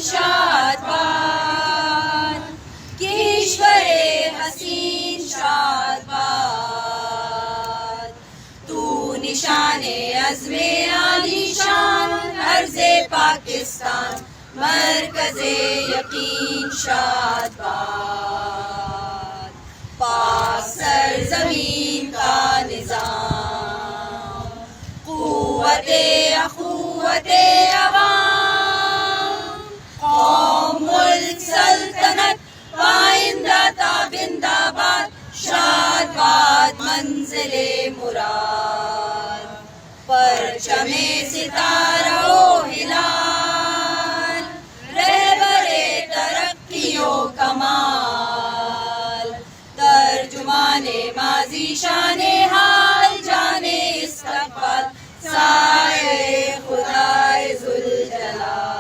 شاد باد، کشور حسین شاد باد. تو نشان عزم عالی شان، عرض پاکستان مرکز یقین شاد باد. پاک سرزمین کا نظام، قوت اخوت عوام، قوم ملک سلطنت پائندہ تابندہ باد. شاد باد منزل مراد، پرچم ستارہ و ہلال، رہبر ترقی و کمال، ترجمان ماضی شان حال، جانے استقبال، سائے خدائے ذوالجلال.